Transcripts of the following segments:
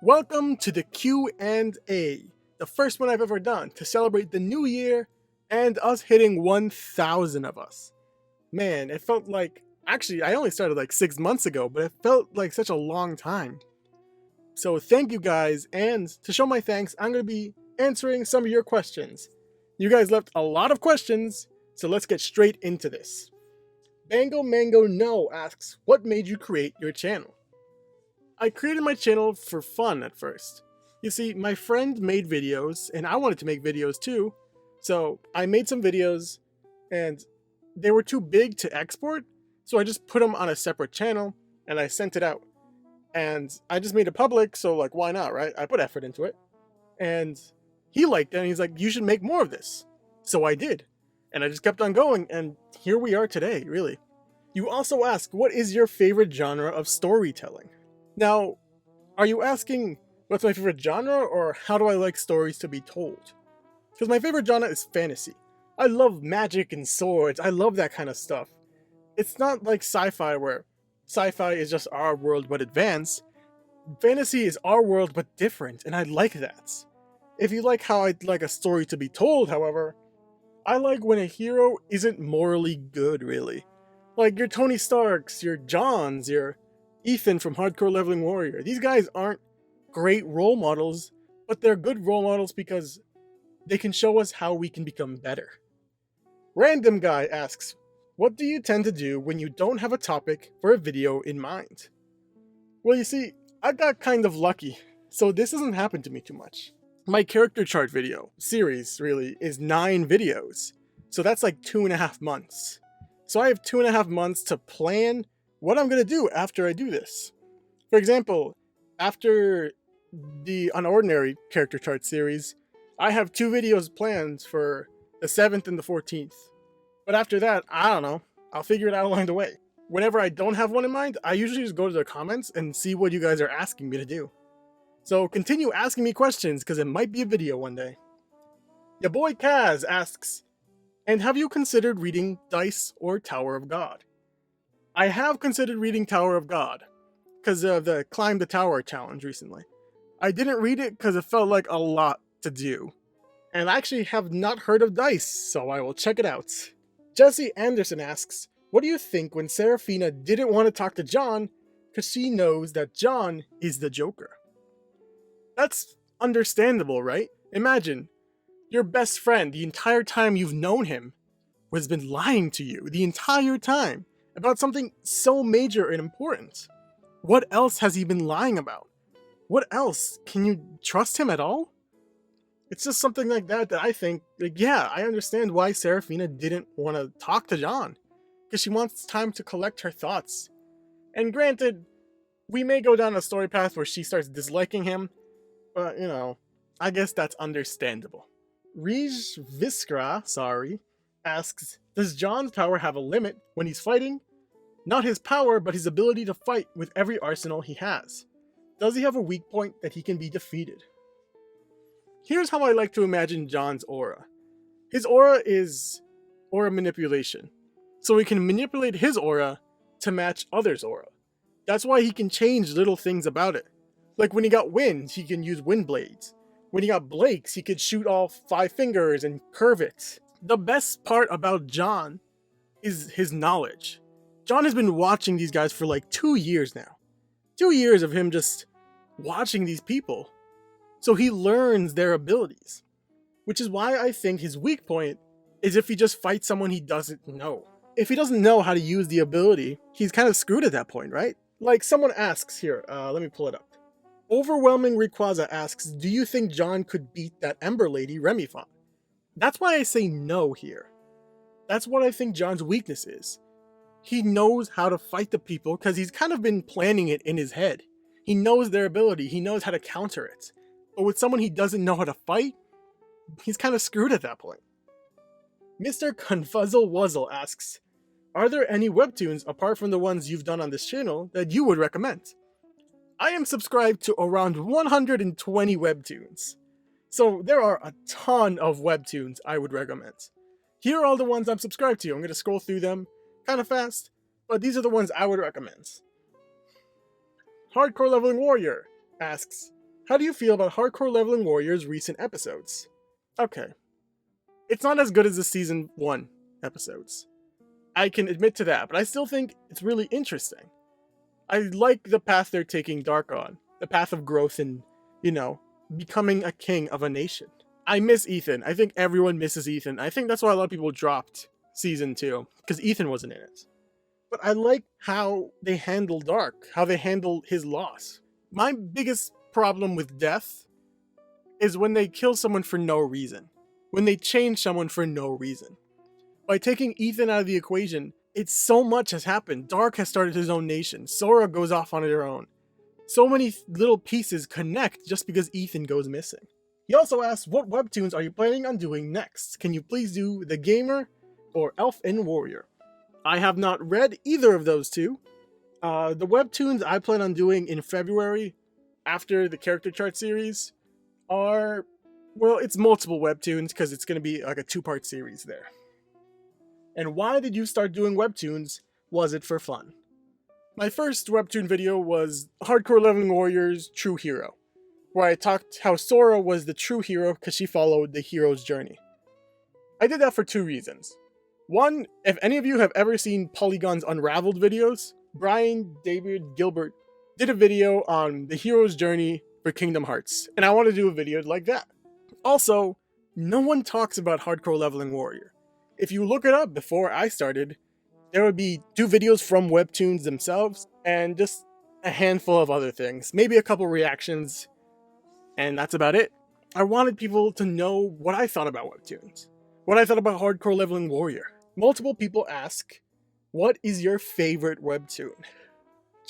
Welcome to the Q&A, the first one I've ever done to celebrate the new year and us hitting 1,000 of us. Man, it felt like, actually, I only started like 6 months ago, but it felt like such a long time. So thank you guys, and to show my thanks, I'm going to be answering some of your questions. You guys left a lot of questions, so let's get straight into this. Bango Mango No asks, what made you create your channel? I created my channel for fun at first. You see, my friend made videos, and I wanted to make videos too, so I made some videos, and they were too big to export, so I just put them on a separate channel, and I sent it out. And I just made it public, so like, why not, right? I put effort into it. And he liked it, and he's like, you should make more of this. So I did. And I just kept on going, and here we are today, really. You also ask, what is your favorite genre of storytelling? Now, are you asking what's my favorite genre, or how do I like stories to be told? Because my favorite genre is fantasy. I love magic and swords, I love that kind of stuff. It's not like sci-fi, where sci-fi is just our world but advanced. Fantasy is our world but different, and I like that. If you like how I'd like a story to be told, however, I like when a hero isn't morally good, really. Like your Tony Starks, your Johns, your Ethan from Hardcore Leveling Warrior. These guys aren't great role models, but they're good role models because they can show us how we can become better. Random Guy asks, what do you tend to do when you don't have a topic for a video in mind? Well, you see, I got kind of lucky, so this doesn't happen to me too much. My character chart video series, really, is 9 videos, so that's like 2.5 months. So I have 2.5 months to plan what I'm going to do after I do this. For example, after the Unordinary character chart series, I have 2 videos planned for the 7th and the 14th. But after that, I don't know, I'll figure it out along the way. Whenever I don't have one in mind, I usually just go to the comments and see what you guys are asking me to do. So continue asking me questions, because it might be a video one day. Your boy Kaz asks, and have you considered reading Dice or Tower of God? I have considered reading Tower of God, because of the Climb the Tower challenge recently. I didn't read it because it felt like a lot to do. And I actually have not heard of Dice, so I will check it out. Jesse Anderson asks, what do you think when Serafina didn't want to talk to John because she knows that John is the Joker? That's understandable, right? Imagine, your best friend, the entire time you've known him, has been lying to you the entire time about something so major and important. What else has he been lying about? What else? Can you trust him at all? It's just something like that I think, like, yeah, I understand why Serafina didn't want to talk to John. Because she wants time to collect her thoughts. And granted, we may go down a story path where she starts disliking him, but, you know, I guess that's understandable. Rij Viskra, asks, does John's power have a limit when he's fighting? Not his power, but his ability to fight with every arsenal he has. Does he have a weak point that he can be defeated? Here's how I like to imagine John's aura. His aura is aura manipulation. So he can manipulate his aura to match others' aura. That's why he can change little things about it. Like when he got wind, he can use wind blades. When he got Blake's, he could shoot all 5 fingers and curve it. The best part about John is his knowledge. John has been watching these guys for like 2 years now. 2 years of him just watching these people. So he learns their abilities. Which is why I think his weak point is if he just fights someone he doesn't know. If he doesn't know how to use the ability, he's kind of screwed at that point, right? Like someone asks here, let me pull it up. Overwhelming Rayquaza asks, do you think John could beat that Ember Lady Remifon? That's why I say no here. That's what I think John's weakness is. He knows how to fight the people because he's kind of been planning it in his head. He knows their ability, he knows how to counter it. But with someone he doesn't know how to fight, he's kind of screwed at that point. Mr. Confuzzle Wuzzle asks, are there any webtoons apart from the ones you've done on this channel that you would recommend? I am subscribed to around 120 webtoons. So there are a ton of webtoons I would recommend. Here are all the ones I'm subscribed to. I'm going to scroll through them kind of fast, but these are the ones I would recommend. Hardcore Leveling Warrior asks, How do you feel about Hardcore Leveling Warrior's recent episodes? Okay. It's not as good as the season 1 episodes. I can admit to that, but I still think it's really interesting. I like the path they're taking Dark on. The path of growth and, becoming a king of a nation. I miss Ethan. I think everyone misses Ethan. I think that's why a lot of people dropped season 2, because Ethan wasn't in it. But I like how they handle Dark, how they handle his loss. My biggest problem with death is when they kill someone for no reason. When they change someone for no reason. By taking Ethan out of the equation, it's so much has happened. Dark has started his own nation. Sora goes off on her own. So many little pieces connect just because Ethan goes missing. He also asks, what webtoons are you planning on doing next? Can you please do The Gamer or Elf and Warrior? I have not read either of those two. The webtoons I plan on doing in February, after the character chart series, are, well, it's multiple webtoons because it's going to be like a 2-part series there. And why did you start doing webtoons? Was it for fun? My first webtoon video was Hardcore Leveling Warrior's True Hero, where I talked how Sora was the true hero because she followed the hero's journey. I did that for 2 reasons. One, if any of you have ever seen Polygon's Unraveled videos, Brian David Gilbert did a video on the hero's journey for Kingdom Hearts, and I want to do a video like that. Also, no one talks about Hardcore Leveling Warrior. If you look it up before I started, there would be 2 videos from webtoons themselves, and just a handful of other things. Maybe a couple reactions, and that's about it. I wanted people to know what I thought about webtoons. What I thought about Hardcore Leveling Warrior. Multiple people ask, what is your favorite webtoon?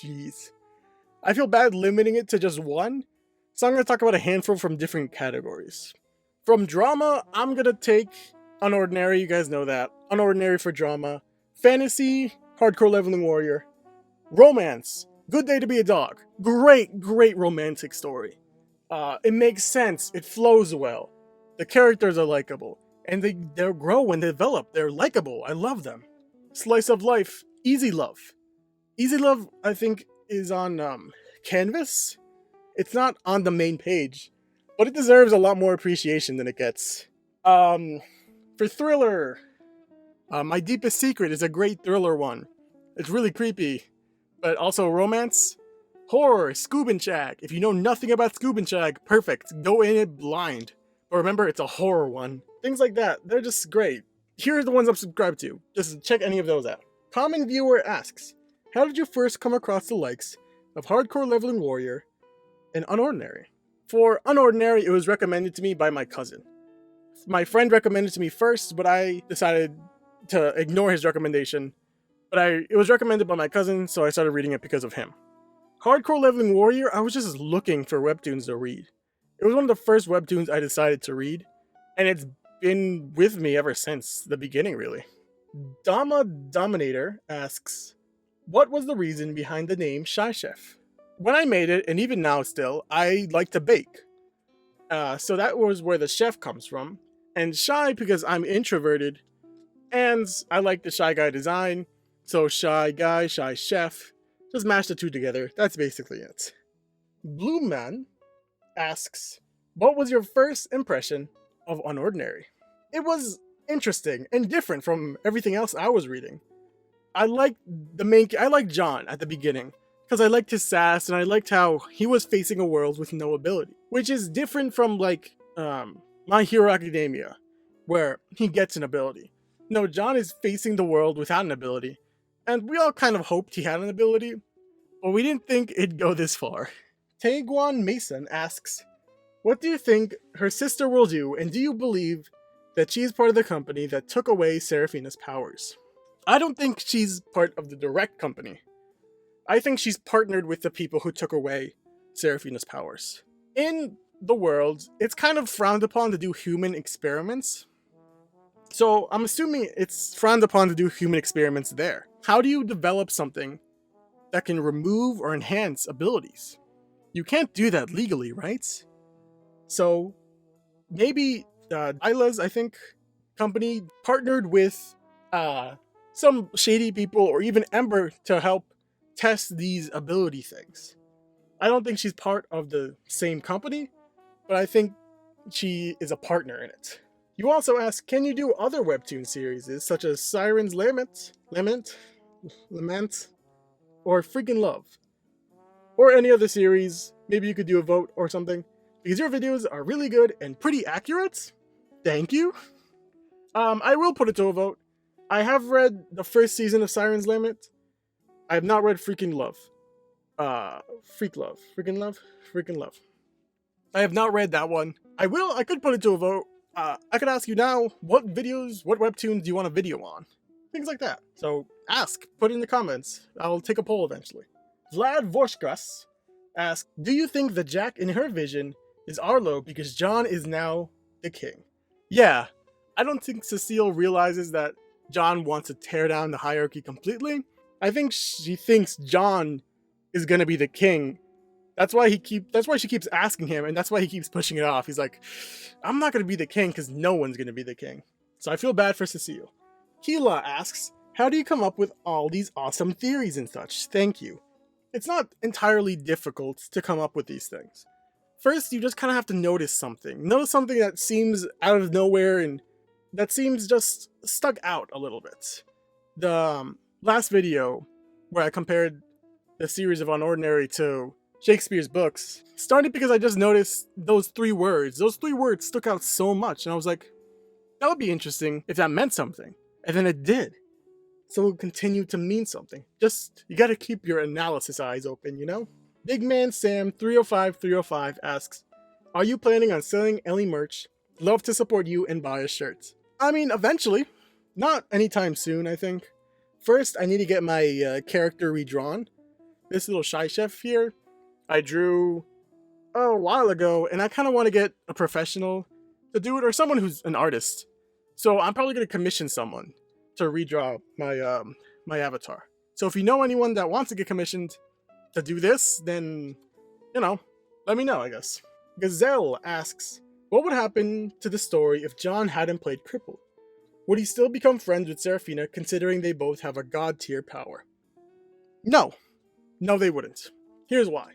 Jeez. I feel bad limiting it to just one, so I'm going to talk about a handful from different categories. From drama, I'm going to take Unordinary, you guys know that. Unordinary for drama. Fantasy, Hardcore Leveling Warrior. Romance, Good Day to Be a Dog. Great romantic story. It makes sense, it flows well. The characters are likable. And they grow and develop. They're likable. I love them. Slice of Life. Easy Love. Easy Love, I think, is on Canvas. It's not on the main page, but it deserves a lot more appreciation than it gets. For thriller, My Deepest Secret is a great thriller one. It's really creepy, but also romance. Horror, Scoob and Shag. If you know nothing about Scoob and Shag, perfect. Go in it blind. But remember, it's a horror one. Things like that, they're just great. Here's the ones I'm subscribed to. Just check any of those out. Common Viewer asks, how did you first come across the likes of Hardcore Leveling Warrior and Unordinary? For Unordinary, it was recommended to me by my cousin. My friend recommended it to me first, but I decided to ignore his recommendation. But it was recommended by my cousin, so I started reading it because of him. Hardcore Leveling Warrior, I was just looking for webtoons to read. It was one of the first webtoons I decided to read, and it's been with me ever since the beginning, really. Dama Dominator asks, what was the reason behind the name Shy Chef? When I made it, and even now still, I like to bake. So that was where the chef comes from. And shy because I'm introverted, and I like the Shy Guy design. So Shy Guy, Shy Chef, just mash the 2 together. That's basically it. Blue Man asks, what was your first impression of Unordinary? It was interesting and different from everything else I was reading. I liked John at the beginning, because I liked his sass and I liked how he was facing a world with no ability, which is different from My Hero Academia, where he gets an ability. No, John is facing the world without an ability, and we all kind of hoped he had an ability, but we didn't think it'd go this far. Taeguan Mason asks, what do you think her sister will do, and do you believe that she's part of the company that took away Seraphina's powers? I don't think she's part of the direct company. I think she's partnered with the people who took away Seraphina's powers. In the world, it's kind of frowned upon to do human experiments. So I'm assuming it's frowned upon to do human experiments there. How do you develop something that can remove or enhance abilities? You can't do that legally, right? So maybe Isla's, I think, company partnered with some shady people or even Ember to help test these ability things. I don't think she's part of the same company, but I think she is a partner in it. You also ask, can you do other Webtoon series such as Siren's Lament, or Freaking Love? Or any other series, maybe you could do a vote or something, because your videos are really good and pretty accurate. Thank you. I will put it to a vote. I have read the first season of Siren's Lament. I have not read Freaking Love. Freaking Love. I have not read that one. I could put it to a vote. I could ask you now, what webtoons do you want a video on? Things like that. So ask, put it in the comments. I'll take a poll eventually. Vlad Vorskas asks, do you think that Jack in her vision is Arlo because John is now the king? Yeah, I don't think Cecile realizes that John wants to tear down the hierarchy completely. I think she thinks John is gonna be the king. That's why she keeps asking him, and that's why he keeps pushing it off. He's like, I'm not gonna be the king because no one's gonna be the king. So I feel bad for Cecile. Keela asks, how do you come up with all these awesome theories and such? Thank you. It's not entirely difficult to come up with these things. First, you just kind of have to notice something. Notice something that seems out of nowhere and that seems just stuck out a little bit. The last video where I compared the series of Unordinary to Shakespeare's books started because I just noticed those 3 words. Those 3 words stuck out so much, and I was like, that would be interesting if that meant something. And then it did. So it will continue to mean something. Just, you gotta keep your analysis eyes open, you know? Big Man Sam 305 asks, are you planning on selling Ellie merch? Love to support you and buy a shirt. I mean, eventually. Not anytime soon, I think. First, I need to get my character redrawn. This little shy chef here, I drew a while ago, and I kind of want to get a professional to do it, or someone who's an artist. So I'm probably going to commission someone to redraw my my avatar. So if you know anyone that wants to get commissioned to do this, then, you know, let me know, I guess. Gazelle asks, what would happen to the story if John hadn't played Crippled? Would he still become friends with Seraphina, considering they both have a god tier power? No. No, they wouldn't. Here's why.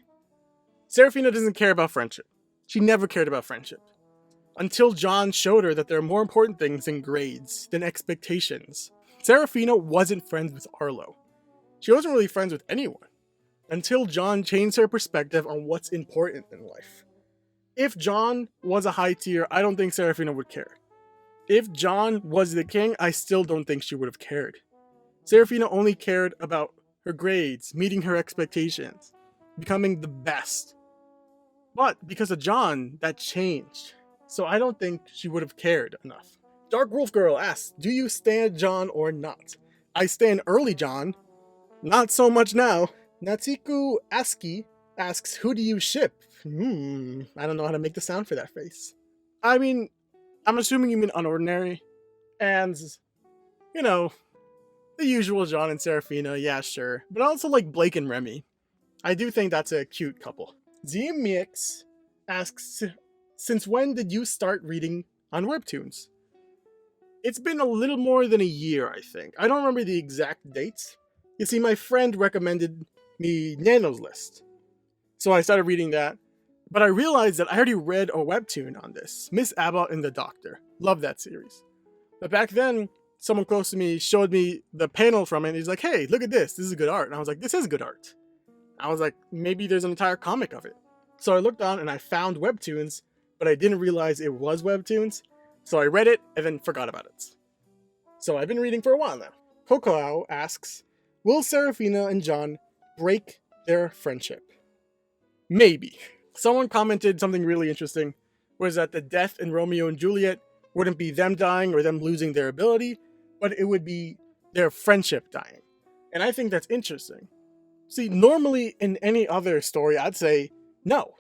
Seraphina doesn't care about friendship. She never cared about friendship. Until John showed her that there are more important things than grades, than expectations. Seraphina wasn't friends with Arlo. She wasn't really friends with anyone. Until John changed her perspective on what's important in life. If John was a high tier, I don't think Seraphina would care. If John was the king, I still don't think she would have cared. Seraphina only cared about her grades, meeting her expectations, becoming the best. But because of John, that changed. So I don't think she would have cared enough. Dark Wolf Girl asks, do you stand John or not? I stand early John. Not so much now. Natsiku Aski asks, who do you ship? I don't know how to make the sound for that face. I mean, I'm assuming you mean Unordinary. And, you know, the usual John and Seraphina, yeah, sure. But I also like Blake and Remy. I do think that's a cute couple. ZMX asks, since when did you start reading on Webtoons? It's been a little more than a year, I think. I don't remember the exact dates. You see, my friend recommended me Nano's List. So I started reading that. But I realized that I already read a Webtoon on this. Miss Abbott and the Doctor. Love that series. But back then, someone close to me showed me the panel from it, and he's like, hey, look at this. This is good art. And I was like, this is good art. I was like, maybe there's an entire comic of it. So I looked on and I found Webtoons, but I didn't realize it was Webtoons. So I read it and then forgot about it. So I've been reading for a while now. Cocoa asks, will Seraphina and John break their friendship? Maybe. Someone commented something really interesting, was that the death in Romeo and Juliet wouldn't be them dying or them losing their ability, but it would be their friendship dying. And I think that's interesting. See, normally in any other story, I'd say no.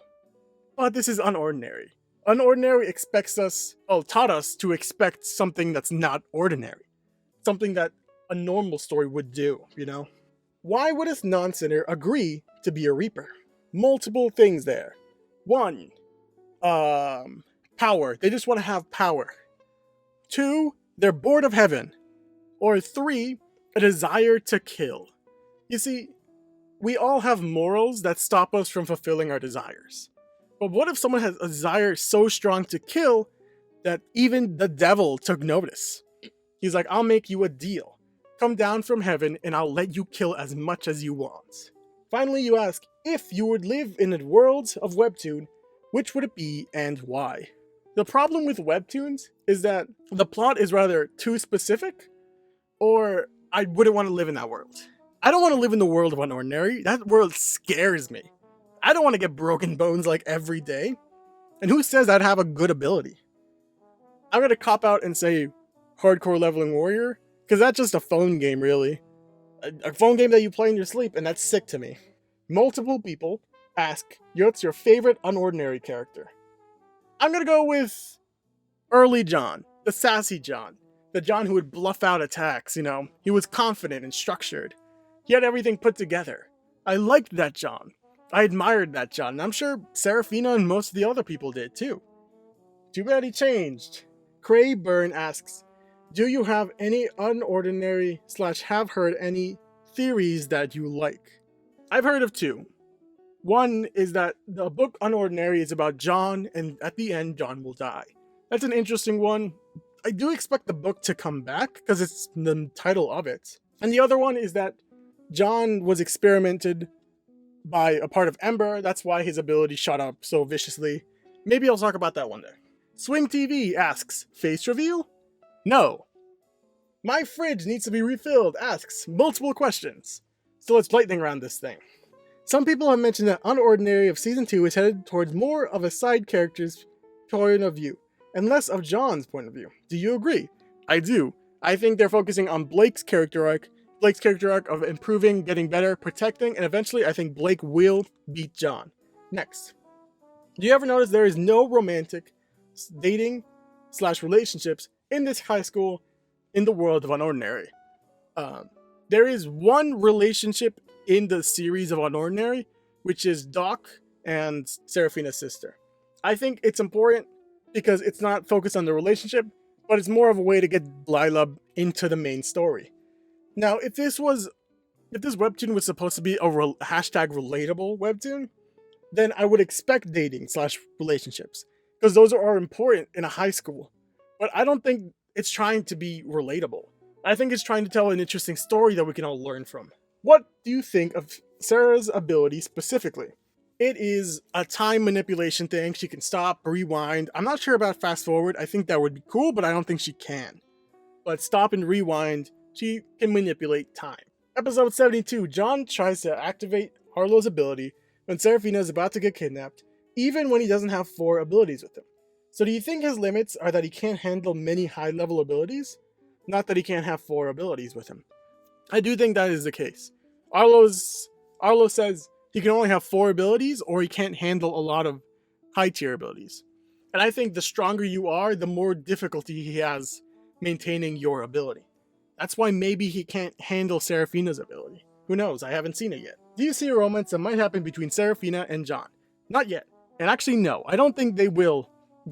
But this is Unordinary. Unordinary taught us to expect something that's not ordinary. Something that a normal story would do, you know? Why would a non-sinner agree to be a Reaper? Multiple things there. 1, power. They just want to have power. 2, they're bored of heaven. Or 3, a desire to kill. You see, we all have morals that stop us from fulfilling our desires. But what if someone has a desire so strong to kill that even the devil took notice? He's like, I'll make you a deal. Come down from heaven and I'll let you kill as much as you want. Finally, you ask, if you would live in a world of Webtoon, which would it be and why? The problem with Webtoons is that the plot is rather too specific, or I wouldn't want to live in that world. I don't want to live in the world of Unordinary. That world scares me. I don't want to get broken bones like every day. And who says I'd have a good ability? I'm going to cop out and say Hardcore Leveling Warrior, because that's just a phone game, really. A phone game that you play in your sleep, and that's sick to me. Multiple people ask, what's your favorite Unordinary character? I'm going to go with early John, the sassy John. The John who would bluff out attacks, you know. He was confident and structured. He had everything put together. I liked that John. I admired that John, and I'm sure Seraphina and most of the other people did too. Too bad he changed. Cray Byrne asks, do you have any unordinary / have heard any theories that you like? I've heard of two. One is that the book Unordinary is about John, and at the end, John will die. That's an interesting one. I do expect the book to come back, because it's the title of it. And the other one is that John was experimented by a part of Ember, that's why his ability shot up so viciously. Maybe I'll talk about that one day. Swing TV asks, face reveal? No. My fridge needs to be refilled asks multiple questions. So let's lightning round this thing. Some people have mentioned that Unordinary of Season 2 is headed towards more of a side character's point of view, and less of John's point of view. Do you agree? I do. I think they're focusing on Blake's character arc of improving, getting better, protecting, and eventually I think Blake will beat John. Next. Do you ever notice there is no romantic dating / relationships in this high school in the world of Unordinary? There is one relationship in the series of Unordinary, which is Doc and Seraphina's sister. I think it's important because it's not focused on the relationship, but it's more of a way to get Lila into the main story. Now, if this webtoon was supposed to be a hashtag relatable webtoon, then I would expect dating / relationships, because those are important in a high school. But I don't think it's trying to be relatable. I think it's trying to tell an interesting story that we can all learn from. What do you think of Sarah's ability specifically? It is a time manipulation thing. She can stop, rewind. I'm not sure about fast forward. I think that would be cool, but I don't think she can. But stop and rewind, she can manipulate time. Episode 72, John tries to activate Harlow's ability when Seraphina is about to get kidnapped, even when he doesn't have 4 abilities with him. So do you think his limits are that he can't handle many high-level abilities? Not that he can't have 4 abilities with him. I do think that is the case. Arlo says he can only have 4 abilities, or he can't handle a lot of high-tier abilities. And I think the stronger you are, the more difficulty he has maintaining your ability. That's why maybe he can't handle Seraphina's ability. Who knows? I haven't seen it yet. Do you see a romance that might happen between Seraphina and John? Not yet. And actually, no. I don't think they will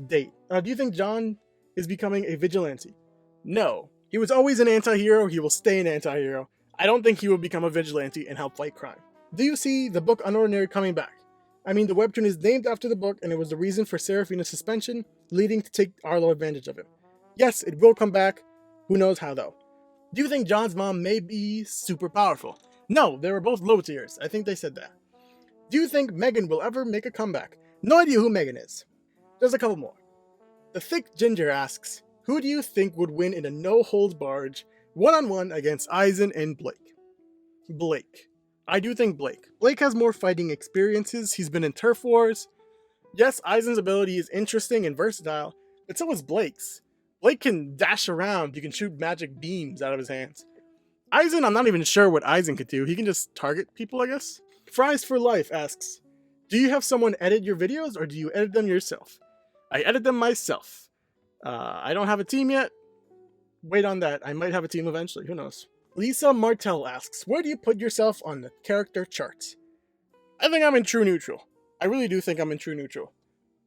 date. Do you think John is becoming a vigilante? No. He was always an anti-hero. He will stay an anti-hero. I don't think he will become a vigilante and help fight crime. Do you see the book Unordinary coming back? I mean, the webtoon is named after the book, and it was the reason for Seraphina's suspension, leading to take Arlo advantage of him. Yes, it will come back. Who knows how, though? Do you think John's mom may be super powerful? No, they were both low tiers. I think they said that. Do you think Megan will ever make a comeback? No idea who Megan is. There's a couple more. The Thick Ginger asks, who do you think would win in a no-holds-barred one-on-one against Aizen and Blake? Blake. I do think Blake. Blake has more fighting experiences. He's been in turf wars. Yes, Aizen's ability is interesting and versatile, but so is Blake's. Blake can dash around. You can shoot magic beams out of his hands. Aizen, I'm not even sure what Aizen could do. He can just target people, I guess. Fries for Life asks, do you have someone edit your videos, or do you edit them yourself? I edit them myself. I don't have a team yet. Wait on that. I might have a team eventually. Who knows? Lisa Martell asks, where do you put yourself on the character charts? I think I'm in true neutral. I really do think I'm in true neutral.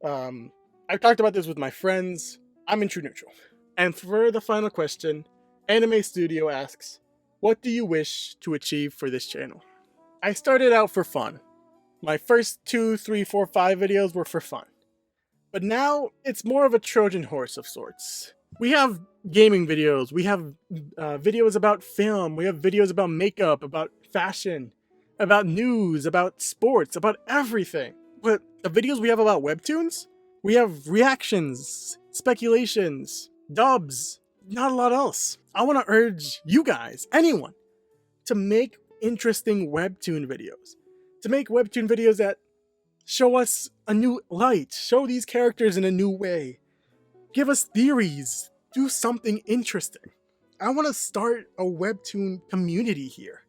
I've talked about this with my friends. I'm in true neutral. And for the final question, Anime Studio asks, what do you wish to achieve for this channel? I started out for fun. My first 2, 3, 4, 5 videos were for fun. But now it's more of a Trojan horse of sorts. We have gaming videos, we have videos about film, we have videos about makeup, about fashion, about news, about sports, about everything. But the videos we have about webtoons, we have reactions, speculations, dubs, not a lot else. I want to urge you guys, anyone, to make interesting webtoon videos. To make webtoon videos that show us a new light, show these characters in a new way, give us theories, do something interesting. I want to start a webtoon community here.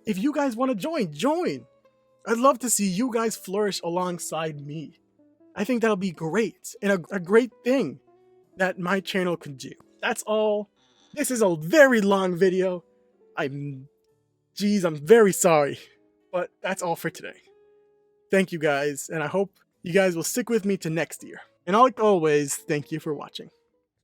If you guys want to join. I'd love to see you guys flourish alongside me. I think that'll be great, and a great thing that my channel could do. That's all. This is a very long video. I'm very sorry, but that's all for today. Thank you guys, and I hope you guys will stick with me to next year. And like always, thank you for watching.